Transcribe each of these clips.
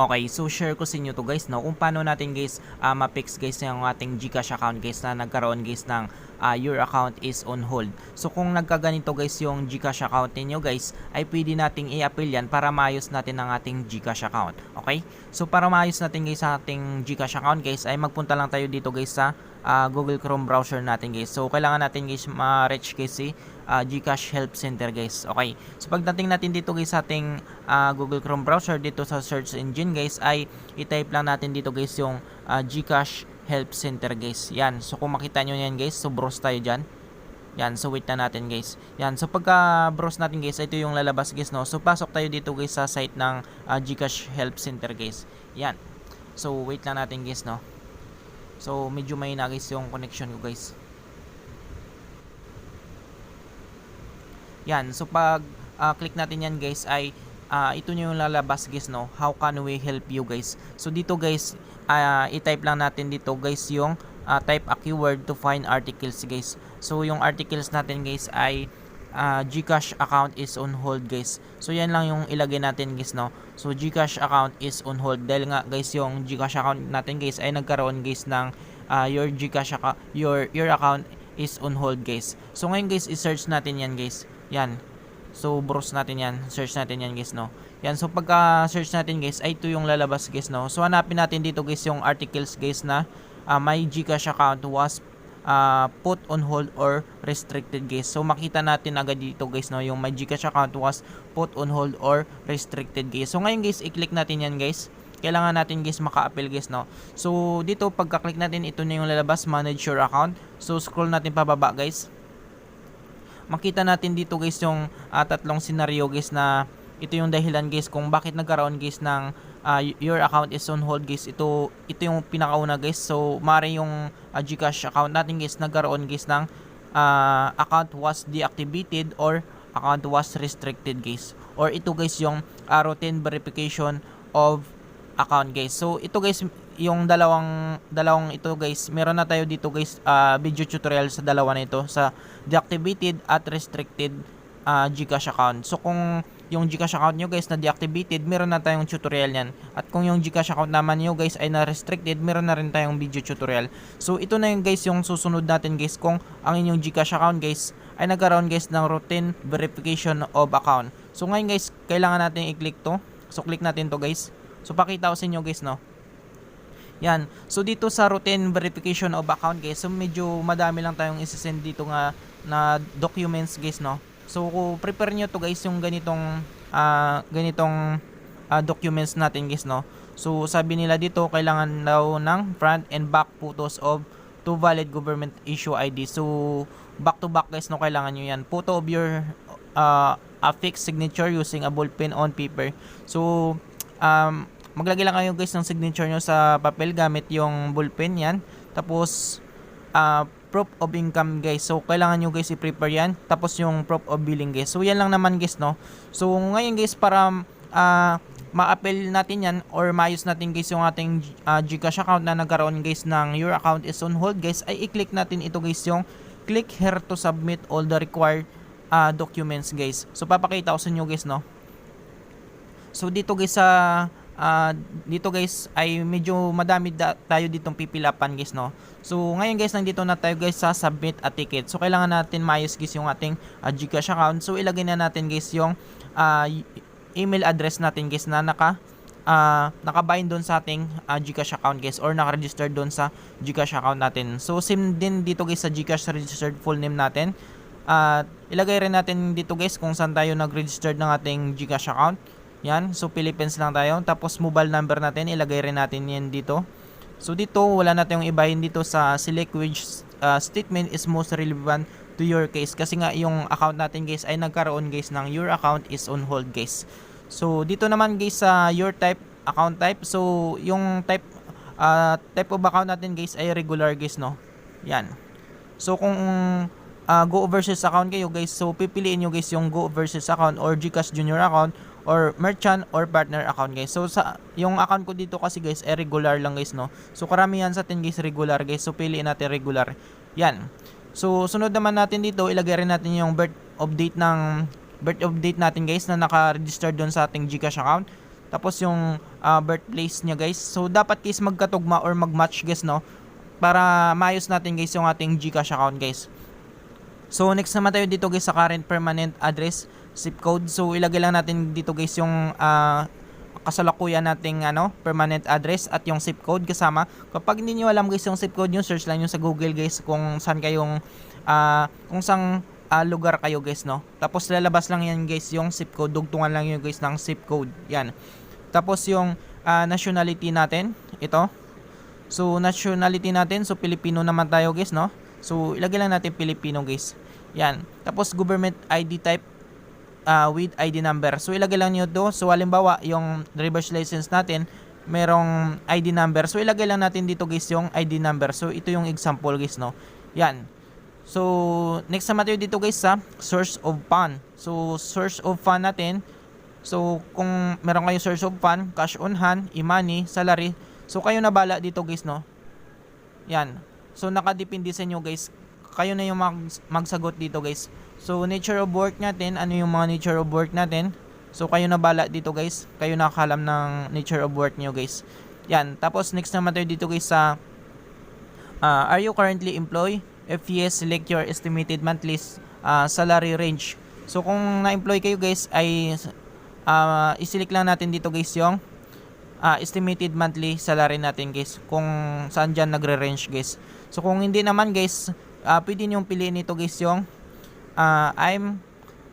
Okay, so share ko sa inyo to guys, no, kung paano natin guys ma-fix guys yung ating GCash account guys na nagkaroon guys ng your account is on hold. So kung nagkaganito guys yung GCash account niyo guys, ay pwede nating i-appeal yan para maayos natin ang ating GCash account. Okay? So para maayos natin guys ang ating GCash account guys, ay magpunta lang tayo dito guys sa Google Chrome browser natin guys. So kailangan natin guys ma-reach guys si GCash Help Center guys. Okay. So pagdating natin dito guys sa ating Google Chrome browser, dito sa search engine guys, ay i-type lang natin dito guys yung GCash Help Center guys. Yan. So kung makita nyo yan guys, so browse tayo dyan. Yan. So wait na natin guys. Yan. So pagka browse natin guys, ito yung lalabas guys, no. So pasok tayo dito guys sa site ng GCash Help Center guys. Yan. So wait lang natin guys, no. So medyo mahina guys yung connection ko guys. Yan. So pag click natin yan guys, ay ito nyo yung lalabas guys, no. How can we help you guys? So dito guys, i-type lang natin dito guys yung type a keyword to find articles guys. So yung articles natin guys ay GCash account is on hold guys. So yan lang yung ilagay natin guys, no. So GCash account is on hold dahil nga guys yung GCash account natin guys ay nagkaroon guys ng your GCash account, your account is on hold guys. So ngayon guys, i-search natin yan guys. Yan. So browse natin yan, search natin yan guys, no. Yan, so pagka search natin guys, ay ito yung lalabas guys, no. So hanapin natin dito guys yung articles guys na my GCash account was put on hold or restricted guys. So makita natin agad dito guys, no, yung my GCash account was put on hold or restricted guys. So ngayon guys, i-click natin yan guys. Kailangan natin guys maka-appeal guys, no. So dito pagka-click natin, ito na yung lalabas, manage your account. So scroll natin pababa guys. Makita natin dito guys yung tatlong scenario guys na ito yung dahilan guys kung bakit nagkaroon guys ng your account is on hold guys. Ito yung pinakauna guys. So mari yung GCash account natin guys nagkaroon guys ng account was deactivated or account was restricted guys. Or ito guys yung routine verification of account guys. So ito guys yung dalawang ito guys, meron na tayo dito guys video tutorial sa dalawa na ito, sa deactivated at restricted GCash account. So kung yung GCash account nyo guys na deactivated, meron na tayong tutorial yan. At kung yung GCash account naman nyo guys ay na restricted, meron na rin tayong video tutorial. So ito na yung guys yung susunod natin guys kung ang inyong GCash account guys ay nagkaroon guys ng routine verification of account. So ngayon guys, kailangan natin i-click to. So click natin to guys. So pakita ko sa inyo guys, no. Yan. So dito sa routine verification of account guys, so medyo madami lang tayong isesend dito nga na documents guys, no. So prepare nyo to guys yung ganitong documents natin guys, no. So sabi nila dito kailangan daw ng front and back photos of two valid government issue ID. So back to back guys, no, kailangan nyo yan. Photo of your affixed signature using a ball pen on paper. So maglagay lang kayo guys ng signature nyo sa papel gamit yung ballpen yan. Tapos proof of income guys. So kailangan nyo guys i-prepare yan. Tapos yung proof of billing guys. So yan lang naman guys, no. So ngayon guys, para ma-appel natin yan or maayos natin guys yung ating GCash account na nagkaroon guys ng your account is on hold guys, ay i-click natin ito guys yung click here to submit all the required documents guys. So papakita ko sa inyo guys, no. So dito guys dito guys ay medyo madami tayo ditong pipilapan guys, no. So ngayon guys, nandito na tayo guys sa submit a ticket. So kailangan natin maayos guys yung ating GCash account. So ilagay na natin guys yung email address natin guys na nakabind doon sa ating GCash account guys, or naka-register doon sa GCash account natin. So same din dito guys sa GCash registered full name natin. Ilagay rin natin dito guys kung saan tayo nag-register ng ating GCash account. Yan, so Philippines lang tayo. Tapos mobile number natin, ilagay rin natin yan dito. So dito, wala na tayong ibahin dito sa select which statement is most relevant to your case. Kasi nga yung account natin guys ay nagkaroon guys ng your account is on hold guys. So dito naman guys sa your type, account type. So yung type of account natin guys ay regular guys, no. Yan. So kung go overseas account kayo guys, so pipiliin nyo guys yung go overseas account or GCash junior account or merchant or partner account guys. So sa yung account ko dito kasi guys ay regular lang guys, no. So karamihan sa atin guys regular guys. So piliin natin regular. Yan. So sunod naman natin dito, ilagay rin natin yung birth of date natin guys na naka-register doon sa ating GCash account. tapos yung birthplace niya guys. So dapat guys magkatugma or magmatch guys, no, para maayos natin guys yung ating GCash account guys. So next naman tayo dito guys sa current permanent address, zip code. So ilagay lang natin dito guys yung kasalukuyan nating permanent address at yung zip code kasama. Kapag hindi niyo alam guys yung zip code, yung search lang niyo sa Google guys kung saan kayong kung saan lugar kayo guys, no. Tapos lalabas lang yan guys yung zip code, dugtungan lang yun guys ng zip code. Yan. Tapos yung nationality natin, ito. So nationality natin, so Pilipino naman tayo guys, no. So ilagay lang natin Pilipino guys. Yan. Tapos government ID type with ID number. So ilagay lang niyo to. So halimbawa yung driver's license natin merong ID number. So ilagay lang natin dito guys yung ID number. So ito yung example guys, no. Yan. So next naman tayo dito guys sa source of fund. So source of fund natin. So kung meron kayo source of fund, cash on hand, e-money, salary. So kayo na bala dito guys, no. Yan. So nakadepende sa inyo guys. Kayo na yung magsagot dito guys. So nature of work natin, ano yung mga nature of work natin? So kayo na bala dito guys. Kayo nakakalam ng nature of work niyo guys. Yan. Tapos next naman tayo dito guys sa are you currently employed? If yes, select your estimated monthly salary range. So kung na-employ kayo guys ay i-select lang natin dito guys yung estimated monthly salary natin guys, kung saan dyan nagre-range guys. So kung hindi naman guys, pwede nyo piliin ito guys yung I'm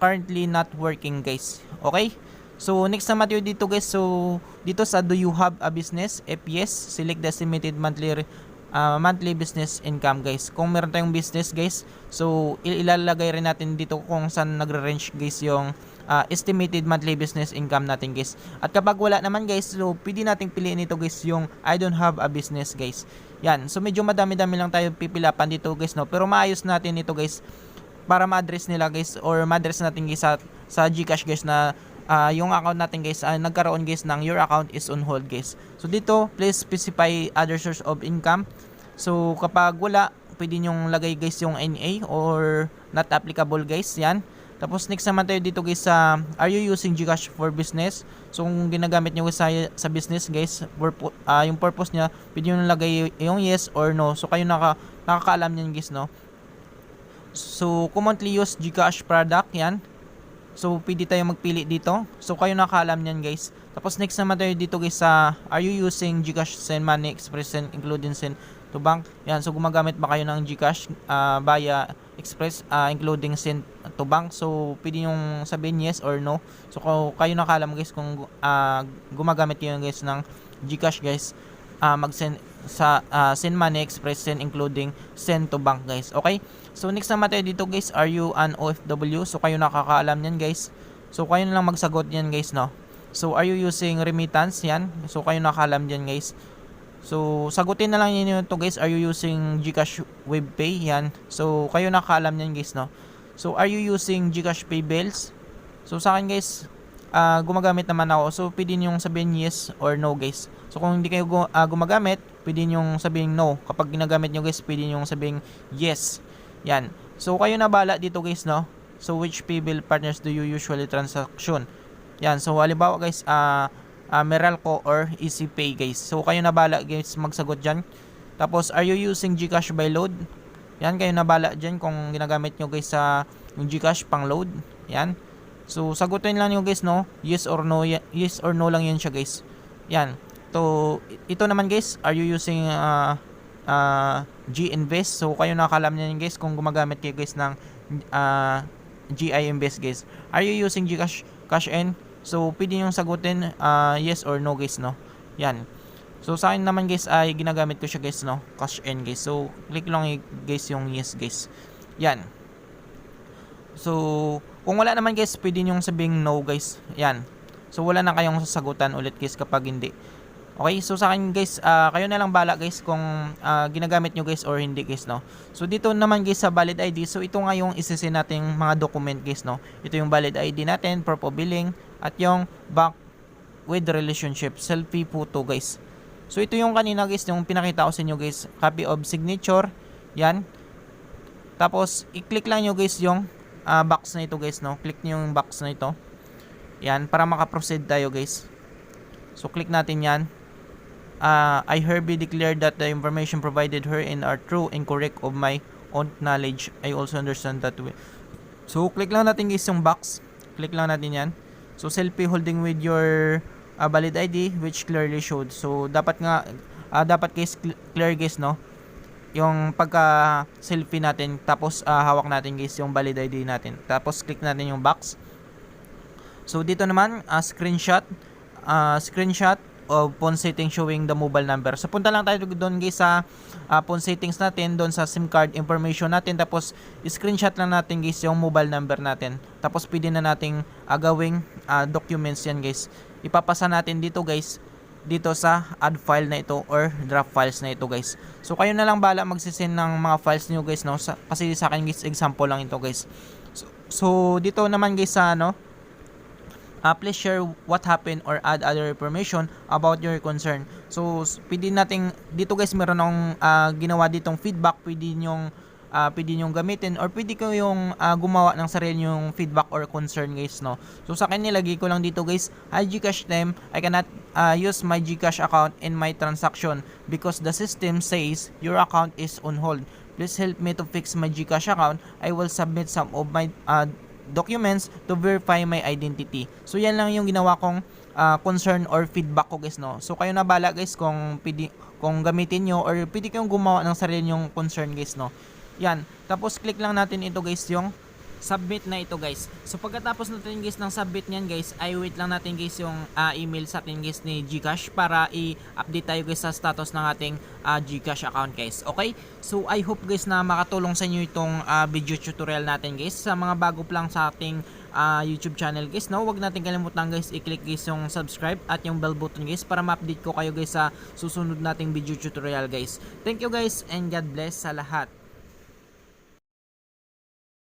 currently not working guys. Okay? So next naman tayo dito guys. So dito sa do you have a business? If yes, select the estimated monthly business income guys. Kung meron tayong business guys, so ilalagay rin natin dito kung saan nagre-range guys yung estimated monthly business income natin guys. At kapag wala naman guys, so pwede nating piliin ito guys yung I don't have a business guys. Yan. So medyo madami-dami lang tayo pipilapan dito guys, no. Pero maayos natin ito guys para ma-address nila guys, or ma-address natin guys sa GCash guys na yung account natin guys nagkaroon guys ng your account is on hold guys. So dito please specify other source of income. So kapag wala, pwede nyong lagay guys yung NA or not applicable guys. Yan. Tapos next naman tayo dito guys sa are you using GCash for business? So kung ginagamit nyo guys sa business guys, yung purpose nya, pwede nyo lagay yung yes or no. So kayo nakakaalam nyan guys, no. So commonly used GCash product, yan. So pwede tayo magpili dito. So kayo nakakaalam nyan guys. Tapos next naman tayo dito guys sa are you using GCash send money, express send, including send to bank? Yan. So gumagamit ba kayo ng GCash via express including send to bank? So pwede yung sabihin yes or no. So kayo nakakaalam guys kung gumagamit kayo guys ng GCash guys mag-send sa send money, express send, including send to bank guys. Okay? So next naman tayo dito guys, are you an OFW? So kayo nakakaalam yan guys. So kayo na lang magsagot yan guys, no. So are you using remittance? Yan. So kayo nakakaalam yan guys. So sagutin na lang niyo to guys, are you using GCash WebPay? Yan. So kayo nakakaalam yan guys, no. So are you using GCash Pay Bills? So sa akin guys, gumagamit naman ako. So pwede niyong sabihin yes or no guys. So kung hindi kayo gumagamit, pwede niyong sabihin no. Kapag ginagamit niyo guys, pwede niyong sabihin yes. Yan. So kayo na bala dito guys, no. So which pay bill partners do you usually transaction? Yan. So halimbawa guys, Meralco or EasyPay guys. So kayo na bala guys magsagot diyan. Tapos are you using GCash by load? Yan, kayo na bala diyan kung ginagamit nyo guys sa yung GCash pang load. Yan. So sagutin lang niyo guys, no. Yes or no. Yes or no lang yun siya guys. Yan. So ito naman guys, are you using G-Invest? So kayo nakakalam niyan guys kung gumagamit kayo guys ng GI-Invest guys. Are you using GCash Cash In? So pwede nyo sagutin yes or no guys, no. Yan. So sa akin naman guys ay ginagamit ko siya guys, no. Cash In guys. So click lang guys yung yes guys. Yan. So kung wala naman guys, pwede nyo sabing no guys. Yan. So wala na kayong sasagutan ulit guys kapag hindi. Okay, so sa akin guys, kayo na lang bala guys kung ginagamit nyo guys or hindi guys, no. So dito naman guys sa valid ID, so ito nga yung isisend nating mga document guys, no. Ito yung valid ID natin, proof of billing, at yung bank with relationship, selfie photo guys. So ito yung kanina guys, yung pinakita ko sa inyo guys, copy of signature, yan. Tapos i-click lang nyo guys yung box na ito guys, no. Click nyo yung box na ito. Yan, para makaproceed tayo guys. So click natin yan. I hereby declare that the information provided herein are true and correct of my own knowledge. I also understand that way. So click lang natin guys yung box. Click lang natin yan. So selfie holding with your valid ID which clearly showed. So dapat nga dapat guys clear guys, no, yung pagka selfie natin, tapos hawak natin guys yung valid ID natin, tapos click natin yung box. So dito naman screenshot of phone setting showing the mobile number. So punta lang tayo doon guys sa phone settings natin, doon sa SIM card information natin, tapos screenshot lang natin guys yung mobile number natin. Tapos pwede na nating gawing documents yan guys. Ipapasa natin dito guys, dito sa add file na ito or draft files na ito guys. So kayo na lang bala magsisend ng mga files niyo guys, no, kasi sa akin guys example lang ito guys. So dito naman guys sa please share what happened or add other information about your concern. So pwede nating dito guys, meron akong ginawa ditong feedback, pwede nyong gamitin or pwede ko yung gumawa ng sarili yung feedback or concern guys, no. So sa akin nilagay ko lang dito guys, hi Gcash them, I cannot use my Gcash account in my transaction because the system says your account is on hold. Please help me to fix my Gcash account. I will submit some of my documents to verify my identity. So yan lang yung ginawa kong concern or feedback ko guys, no. So kayo na bala guys kung gamitin nyo or pwede kayong gumawa ng sarili yung concern guys, no. Yan, tapos click lang natin ito guys, yung submit na ito guys. So pagkatapos natin guys ng submit niyan guys, ay wait lang natin guys yung email sa atin guys ni Gcash para i-update tayo guys sa status ng ating Gcash account guys. Okay? So I hope guys na makatulong sa inyo itong video tutorial natin guys. Sa mga bago pa lang sa ating YouTube channel guys, no, wag natin kalimutan guys i-click guys yung subscribe at yung bell button guys para ma-update ko kayo guys sa susunod nating video tutorial guys. Thank you guys and God bless sa lahat.